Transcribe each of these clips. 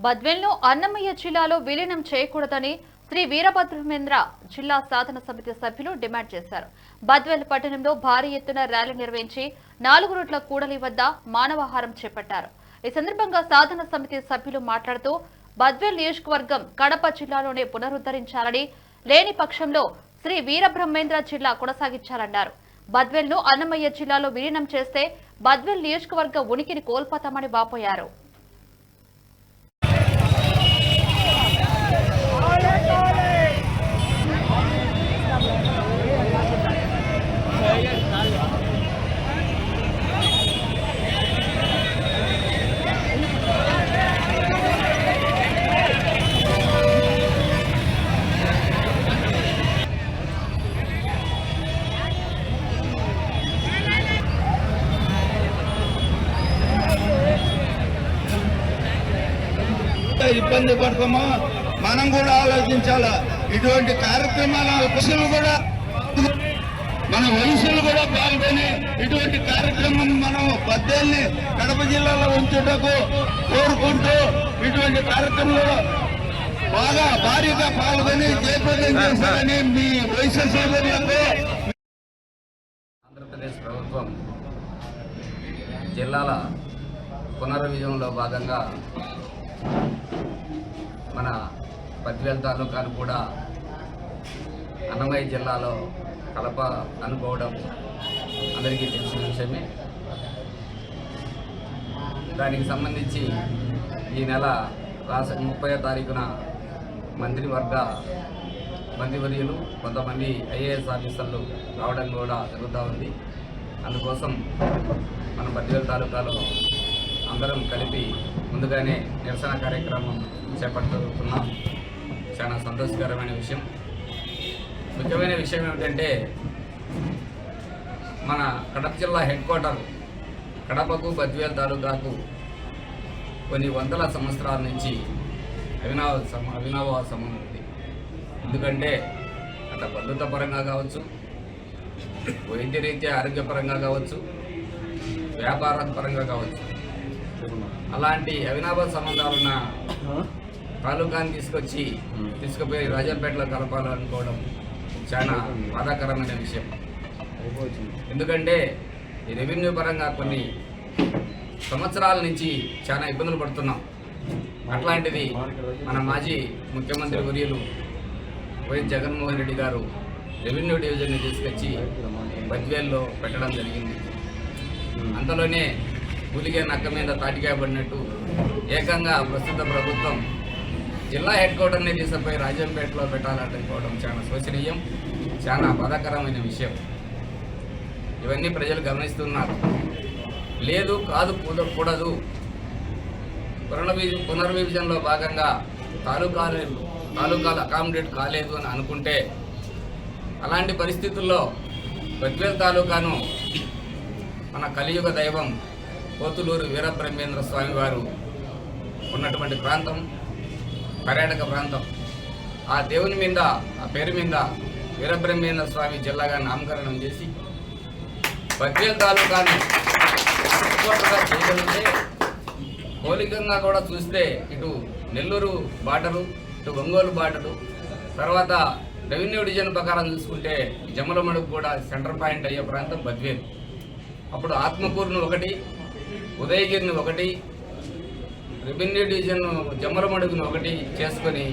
బద్వేల్ను అన్నమయ్య జిల్లాలో విలీనం చేయకూడదని శ్రీ వీరభద్రమేంద్ర జిల్లా సాధన సమితి సభ్యులు డిమాండ్ చేశారు. బద్వేల్ పట్టణంలో భారీ ఎత్తున ర్యాలీ నిర్వహించి 4 రోడ్ల కూడలి వద్ద మానవాహారం చేపట్టారు. ఈ సందర్భంగా సాధన సమితి సభ్యులు మాట్లాడుతూ బద్వేల్ నియోజకవర్గం కడప జిల్లాలోనే పునరుద్ధరించాలని, లేని పక్షంలో శ్రీ వీరబ్రహ్మేంద్ర జిల్లా కొనసాగించాలన్నారు. బద్వేల్ను అన్నమయ్య జిల్లాలో విలీనం చేస్తే బద్వేల్ నియోజకవర్గ ఉనికిని కోల్పోతామని వాపోయారు. ఇబ్బంది పడతామో మనం కూడా ఆలోచించాలా. ఇటువంటి కార్యక్రమాల కూడా మన వయసులు కూడా పాల్గొని ఇటువంటి కార్యక్రమం మనం బద్వేల్ని కడప జిల్లాలో ఉంచుటకు కోరుకుంటూ ఇటువంటి కార్యక్రమంలో బాగా భారీగా పాల్గొని జయప్రదం చేస్తారని మీ వయసు సోదరులకు. ఆంధ్రప్రదేశ్ ప్రభుత్వం జిల్లాల పునర్విజయంలో భాగంగా మన బద్వేల్ తాలూకాను కూడా అన్నమయ్య జిల్లాలో కలప అనుకోవడం అందరికీ తెలిసిన విషయమే. దానికి సంబంధించి ఈ నెల 30వ తారీఖున మంత్రివర్యులు కొంతమంది ఐఏఎస్ ఆఫీసర్లు రావడం కూడా జరుగుతూ ఉంది. అందుకోసం మన బద్వేల్ తాలూకాలో అందరం కలిపి ముందుగానే నిరసన కార్యక్రమం చేపడుతున్నాం. చాలా సంతోషకరమైన విషయం. ముఖ్యమైన విషయం ఏమిటంటే మన కడప జిల్లా హెడ్ క్వార్టర్ కడపకు బద్వేల్ తాలూకాకు కొన్ని వందల సంవత్సరాల నుంచి అవినాభావ సంబంధం ఉంది. ఎందుకంటే అట్లా బంధుత్వ పరంగా కావచ్చు, వైద్యరీత్యా ఆరోగ్యపరంగా కావచ్చు, వ్యాపార పరంగా కావచ్చు, అలాంటి అవినాభావ సంబంధాలున్న తాలూకాన్ని తీసుకుపోయి రాజంపేటలో కలపాలనుకోవడం చాలా బాధాకరమైన విషయం. ఎందుకంటే ఈ రెవెన్యూ పరంగా కొన్ని సంవత్సరాల నుంచి చాలా ఇబ్బందులు పడుతున్నాం. అట్లాంటిది మన మాజీ ముఖ్యమంత్రి వర్యులు వైఎస్ జగన్మోహన్ రెడ్డి గారు రెవెన్యూ డివిజన్ని తీసుకొచ్చి బద్వేల్లో పెట్టడం జరిగింది. అంతలోనే కూలిగే నక్క మీద తాటికాయ పడినట్టు ఏకంగా ప్రస్తుత ప్రభుత్వం జిల్లా హెడ్ క్వార్టర్ని తీసుకుపోయి రాజంపేటలో పెట్టాలనుకోవడం చాలా శోచనీయం, చాలా బాధాకరమైన విషయం. ఇవన్నీ ప్రజలు గమనిస్తున్నారు. లేదు కాదు కూడదు, పునర్విభజనలో భాగంగా తాలూకాలు అకామిడేట్ కాలేదు అని అనుకుంటే, అలాంటి పరిస్థితుల్లో బద్వేల్ తాలూకాను మన కలియుగ దైవం పోతులూరు వీరబ్రహ్మేంద్ర స్వామి వారు ఉన్నటువంటి ప్రాంతం, పర్యాటక ప్రాంతం. ఆ దేవుని మీద, ఆ పేరు మీద వీరబ్రహ్మేంద్ర స్వామి జిల్లాగా నామకరణం చేసి బద్వేల్ తాలూకాను చేయగలిగితే, మౌలికంగా కూడా చూస్తే ఇటు నెల్లూరు బార్డరు, ఇటు ఒంగోలు బార్డరు, తర్వాత రెవెన్యూ డివిజన్ ప్రకారం చూసుకుంటే జమ్మలమడుగు కూడా సెంటర్ పాయింట్ అయ్యే ప్రాంతం బద్వేల్. అప్పుడు ఆత్మకూరును ఒకటి, ఉదయగిరిని ఒకటి, రెవెన్యూ డివిజన్ జమ్మలమడుగును ఒకటి చేసుకొని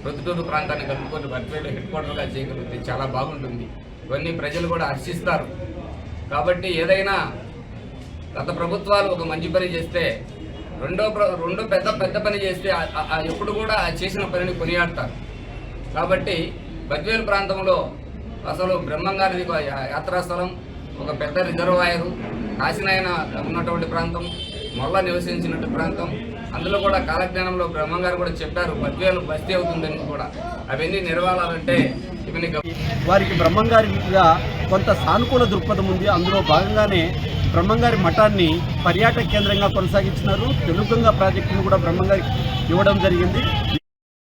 ప్రొద్దుటూరు ప్రాంతాన్ని కలుపుకొని బద్వేల్ హెడ్ క్వార్టర్గా చేయగలిగితే చాలా బాగుంటుంది. ఇవన్నీ ప్రజలు కూడా హర్షిస్తారు. కాబట్టి ఏదైనా గత ప్రభుత్వాలు ఒక మంచి పని చేస్తే రెండో పెద్ద పని చేస్తే ఎప్పుడు కూడా చేసిన పనిని కొనియాడతారు. కాబట్టి బద్వేల్ ప్రాంతంలో అసలు బ్రహ్మంగారిది యాత్రాస్థలం, ఒక పెద్ద రిజర్వాయరు, కాశీనాయన ఉన్నటువంటి ప్రాంతం, మొల్ల నివసించినట్టు ప్రాంతం. అందులో కూడా కాలజ్ఞానంలో బ్రహ్మంగారు కూడా చెప్పారు బద్వేలు బస్తీ అవుతుందని కూడా. అవన్నీ నెరవేరాలంటే ఇవన్నీ వారికి బ్రహ్మంగారిగా కొంత సానుకూల దృక్పథం ఉంది. అందులో భాగంగానే బ్రహ్మంగారి మఠాన్ని పర్యాటక కేంద్రంగా కొనసాగించినారు. తెలుగుగంగా ప్రాజెక్టును కూడా బ్రహ్మంగారికి ఇవ్వడం జరిగింది.